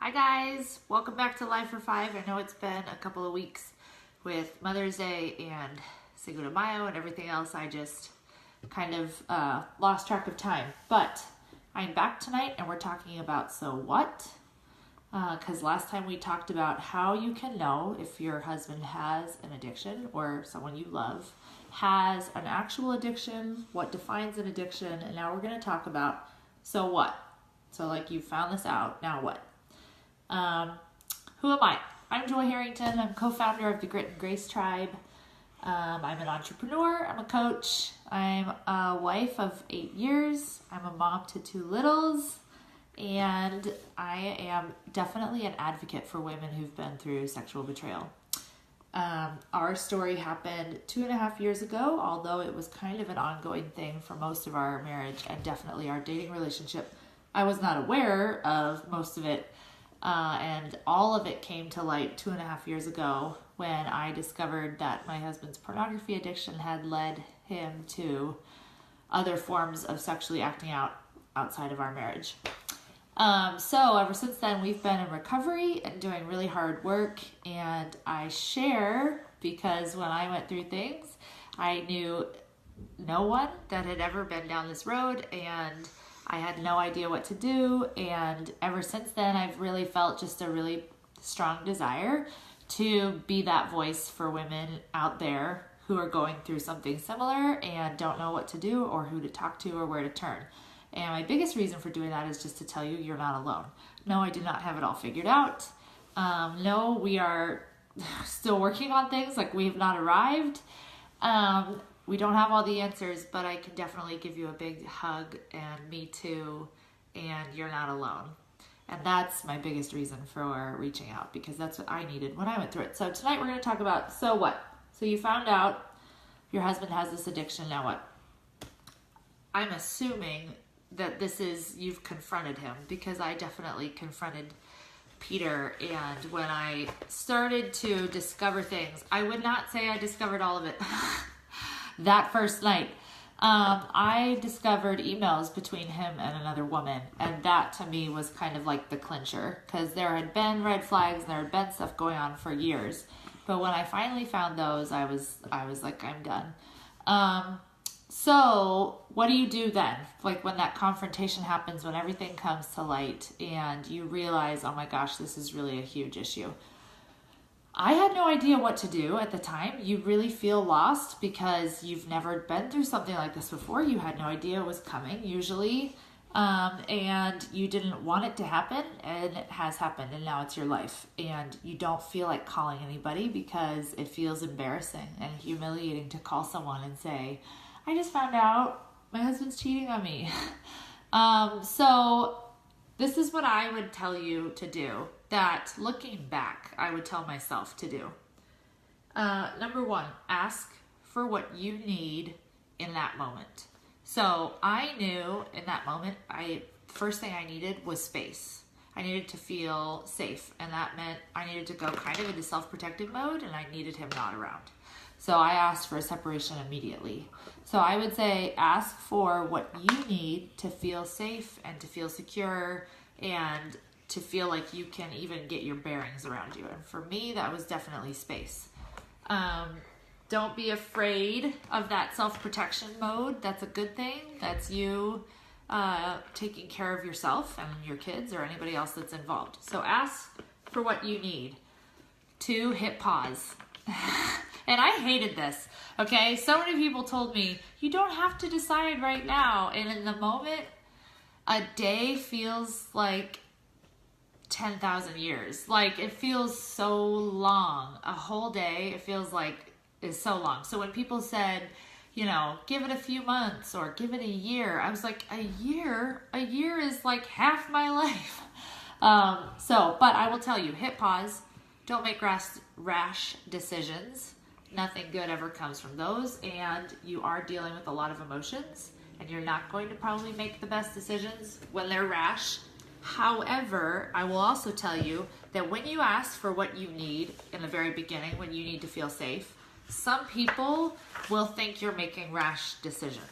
Hi guys, welcome back to Life for Five. I know it's been a couple of weeks with Mother's Day and Cinco de Mayo and everything else. I just kind of lost track of time. But I'm back tonight and we're talking about so what? Because last time we talked about how you can know if your husband has an addiction or someone you love has an actual addiction, what defines an addiction, and now we're going to talk about so what? So like you found this out, now what? Who am I? I'm Joy Harrington. I'm co-founder of the Grit and Grace Tribe. I'm an entrepreneur. I'm a coach. I'm a wife of 8 years. I'm a mom to 2 littles. And I am definitely an advocate for women who've been through sexual betrayal. Our story happened 2.5 years ago, although it was kind of an ongoing thing for most of our marriage and definitely our dating relationship. I was not aware of most of it. And all of it came to light 2.5 years ago when I discovered that my husband's pornography addiction had led him to other forms of sexually acting out outside of our marriage. So ever since then, we've been in recovery and doing really hard work. And I share because when I went through things, I knew no one that had ever been down this road, and I had no idea what to do, and ever since then, I've really felt just a really strong desire to be that voice for women out there who are going through something similar and don't know what to do or who to talk to or where to turn. And my biggest reason for doing that is just to tell you you're not alone. No, I do not have it all figured out. No, we are still working on things, like we have not arrived. We don't have all the answers, but I can definitely give you a big hug and me too, and you're not alone. And that's my biggest reason for reaching out, because that's what I needed when I went through it. So tonight we're going to talk about so what? So you found out your husband has this addiction, now what? I'm assuming that this is, you've confronted him, because I definitely confronted Peter, and when I started to discover things, I would not say I discovered all of it. That first night, I discovered emails between him and another woman, and that to me was kind of like the clincher, because there had been red flags and there had been stuff going on for years. But when I finally found those, I was like, I'm done. So what do you do then? Like when that confrontation happens, when everything comes to light and you realize, oh my gosh, this is really a huge issue. I had no idea what to do at the time. You really feel lost because you've never been through something like this before. You had no idea it was coming usually, and you didn't want it to happen, and it has happened, and now it's your life. And you don't feel like calling anybody because it feels embarrassing and humiliating to call someone and say, I just found out my husband's cheating on me. So this is what I would tell you to do, that looking back, I would tell myself to do. Number 1, ask for what you need in that moment. So I knew in that moment, first thing I needed was space. I needed to feel safe, and that meant I needed to go kind of into self-protective mode, and I needed him not around. So I asked for a separation immediately. So I would say ask for what you need to feel safe and to feel secure and to feel like you can even get your bearings around you. And for me, that was definitely space. Don't be afraid of that self-protection mode. That's a good thing. That's you taking care of yourself and your kids or anybody else that's involved. So ask for what you need. 2, hit pause. And I hated this, okay? So many people told me, you don't have to decide right now. And in the moment, a day feels like 10,000 years. Like, it feels so long. A whole day, it feels like is so long. So when people said, you know, give it a few months or give it a year, I was like, a year? A year is like half my life. But I will tell you, hit pause. Don't make rash decisions. Nothing good ever comes from those, and you are dealing with a lot of emotions, and you're not going to probably make the best decisions when they're rash. However, I will also tell you that when you ask for what you need in the very beginning, when you need to feel safe, some people will think you're making rash decisions.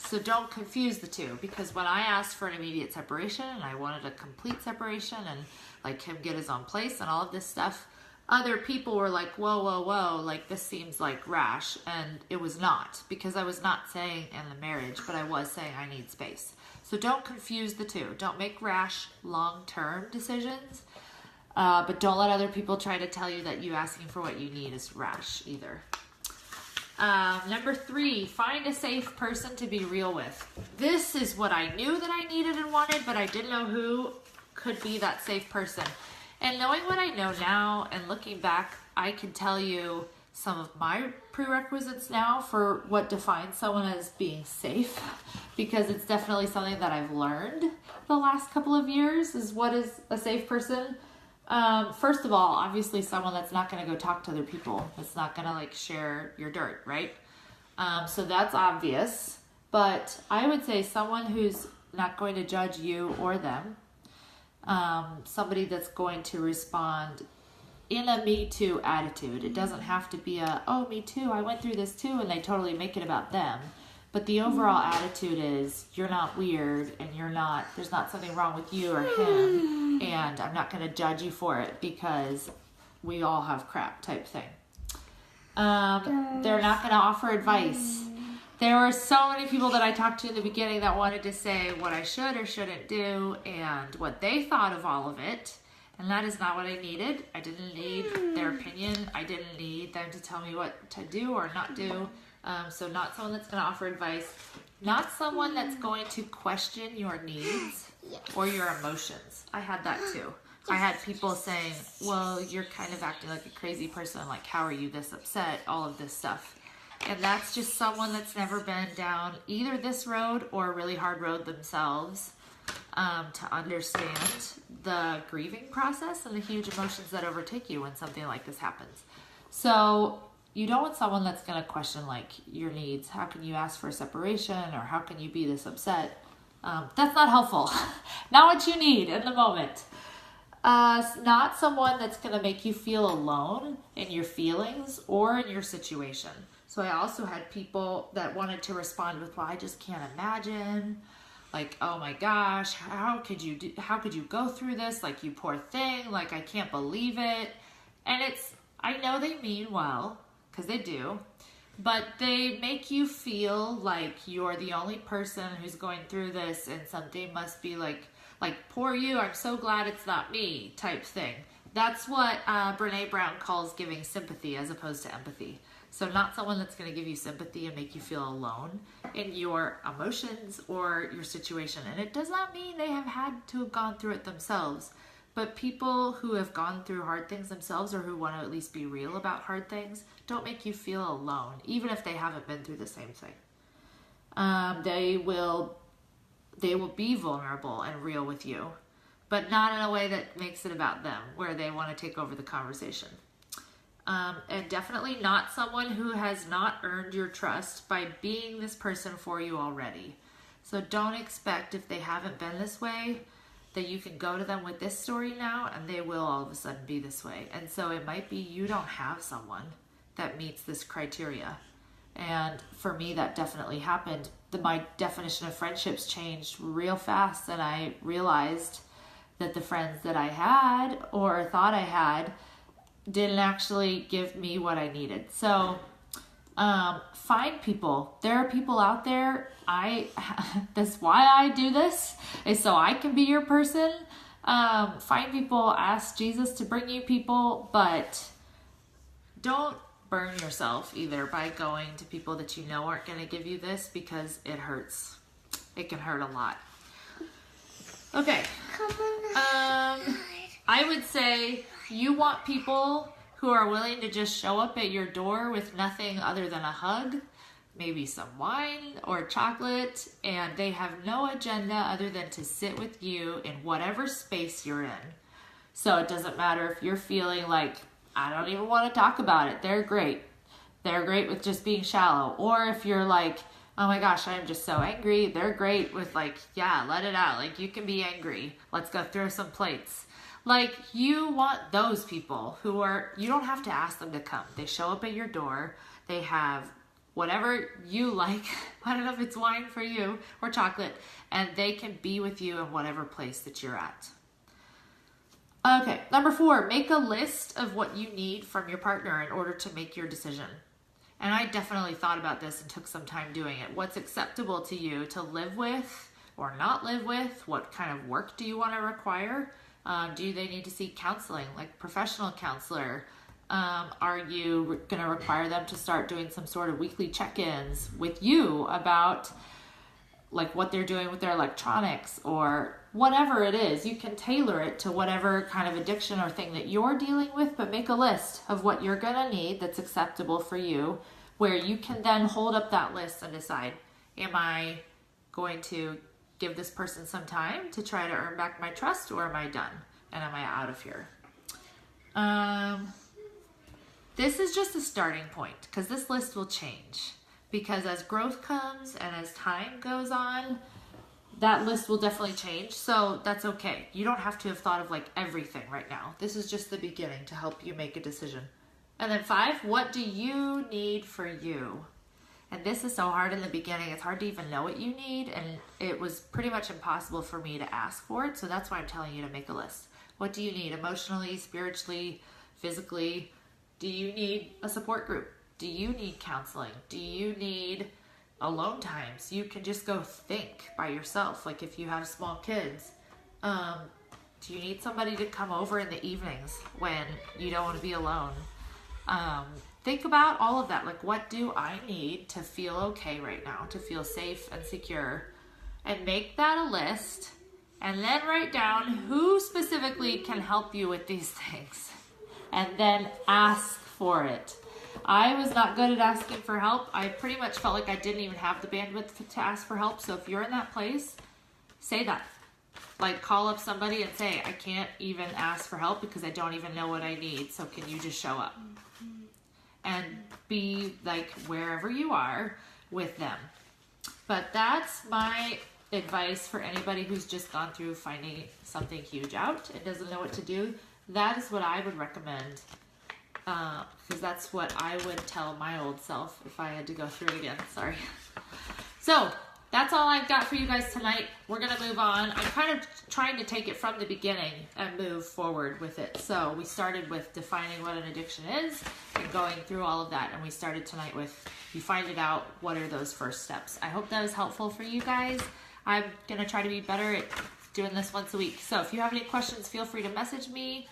So don't confuse the two, because when I asked for an immediate separation and I wanted a complete separation and like him get his own place and all of this stuff, other people were like, whoa, whoa, whoa, like this seems like rash. And it was not, because I was not saying in the marriage, but I was saying I need space. So don't confuse the two. Don't make rash long-term decisions, but don't let other people try to tell you that you asking for what you need is rash either. Number 3, find a safe person to be real with. This is what I knew that I needed and wanted, but I didn't know who could be that safe person. And knowing what I know now and looking back, I can tell you some of my prerequisites now for what defines someone as being safe, because it's definitely something that I've learned the last couple of years is what is a safe person. First of all, obviously someone that's not going to go talk to other people. That's not going to like share your dirt, right? So that's obvious, but I would say someone who's not going to judge you or them. Somebody that's going to respond in a me too attitude. It doesn't have to be a, oh, me too, I went through this too, and they totally make it about them. But the overall attitude is, you're not weird, and there's not something wrong with you or him, and I'm not going to judge you for it because we all have crap type thing. They're not going to offer advice. There were so many people that I talked to in the beginning that wanted to say what I should or shouldn't do and what they thought of all of it. And that is not what I needed. I didn't need their opinion. I didn't need them to tell me what to do or not do. So not someone that's going to offer advice. Not someone that's going to question your needs or your emotions. I had that too. I had people saying, well, you're kind of acting like a crazy person. Like, how are you this upset? All of this stuff. And that's just someone that's never been down either this road or a really hard road themselves, to understand the grieving process and the huge emotions that overtake you when something like this happens. So you don't want someone that's going to question like your needs. How can you ask for a separation, or how can you be this upset? That's not helpful. Not what you need in the moment. Not someone that's going to make you feel alone in your feelings or in your situation. So I also had people that wanted to respond with, well, I just can't imagine. Like, oh my gosh, how could you go through this? Like, you poor thing. Like, I can't believe it. And I know they mean well, because they do, but they make you feel like you're the only person who's going through this, and something must be like poor you, I'm so glad it's not me type thing. That's what Brene Brown calls giving sympathy as opposed to empathy. So not someone that's going to give you sympathy and make you feel alone in your emotions or your situation. And it does not mean they have had to have gone through it themselves. But people who have gone through hard things themselves, or who want to at least be real about hard things, don't make you feel alone, even if they haven't been through the same thing. They will be vulnerable and real with you, but not in a way that makes it about them, where they want to take over the conversation. And definitely not someone who has not earned your trust by being this person for you already. So don't expect, if they haven't been this way, that you can go to them with this story now and they will all of a sudden be this way. And so it might be you don't have someone that meets this criteria. And for me, that definitely happened. My definition of friendships changed real fast, and I realized that the friends that I had or thought I had didn't actually give me what I needed. So find people. There are people out there. That's why I do this, is so I can be your person. Find people, ask Jesus to bring you people, but don't burn yourself either by going to people that you know aren't going to give you this, because it hurts. It can hurt a lot. Okay. I would say you want people who are willing to just show up at your door with nothing other than a hug, maybe some wine or chocolate, and they have no agenda other than to sit with you in whatever space you're in. So it doesn't matter if you're feeling like, I don't even want to talk about it. They're great. They're great with just being shallow. Or if you're like, oh my gosh, I'm just so angry. They're great with like, yeah, let it out. Like, you can be angry. Let's go throw some plates. Like, you want those people who are, you don't have to ask them to come. They show up at your door. They have whatever you like. I don't know if it's wine for you or chocolate, and they can be with you in whatever place that you're at. Okay, number 4, make a list of what you need from your partner in order to make your decision. And I definitely thought about this and took some time doing it. What's acceptable to you to live with or not live with? What kind of work do you want to require? Do they need to seek counseling, like professional counselor? Are you going to require them to start doing some sort of weekly check-ins with you about like what they're doing with their electronics or whatever it is? You can tailor it to whatever kind of addiction or thing that you're dealing with, but make a list of what you're going to need that's acceptable for you, where you can then hold up that list and decide, am I going to give this person some time to try to earn back my trust, or am I done and am I out of here? This is just a starting point, because this list will change. Because as growth comes and as time goes on, that list will definitely change. So that's okay. You don't have to have thought of like everything right now. This is just the beginning to help you make a decision. And then 5, what do you need for you? And this is so hard in the beginning. It's hard to even know what you need. And it was pretty much impossible for me to ask for it. So that's why I'm telling you to make a list. What do you need emotionally, spiritually, physically? Do you need a support group? Do you need counseling? Do you need alone times? You can just go think by yourself. Like if you have small kids, do you need somebody to come over in the evenings when you don't want to be alone? Think about all of that. Like, what do I need to feel okay right now, to feel safe and secure? And make that a list, and then write down who specifically can help you with these things, and then ask for it. I was not good at asking for help. I pretty much felt like I didn't even have the bandwidth to ask for help. So if you're in that place, say that. Like, call up somebody and say, I can't even ask for help because I don't even know what I need. So can you just show up? And be like wherever you are with them. But that's my advice for anybody who's just gone through finding something huge out and doesn't know what to do. That is what I would recommend. Because that's what I would tell my old self if I had to go through it again. Sorry. So that's all I've got for you guys tonight. We're going to move on. I'm kind of trying to take it from the beginning and move forward with it. So we started with defining what an addiction is and going through all of that. And we started tonight with, you find it out, what are those first steps? I hope that was helpful for you guys. I'm going to try to be better at doing this once a week. So if you have any questions, feel free to message me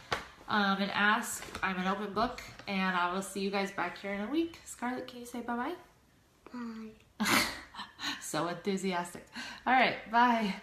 and ask. I'm an open book, and I will see you guys back here in a week. Scarlett, can you say bye-bye? Bye. So enthusiastic. All right, bye.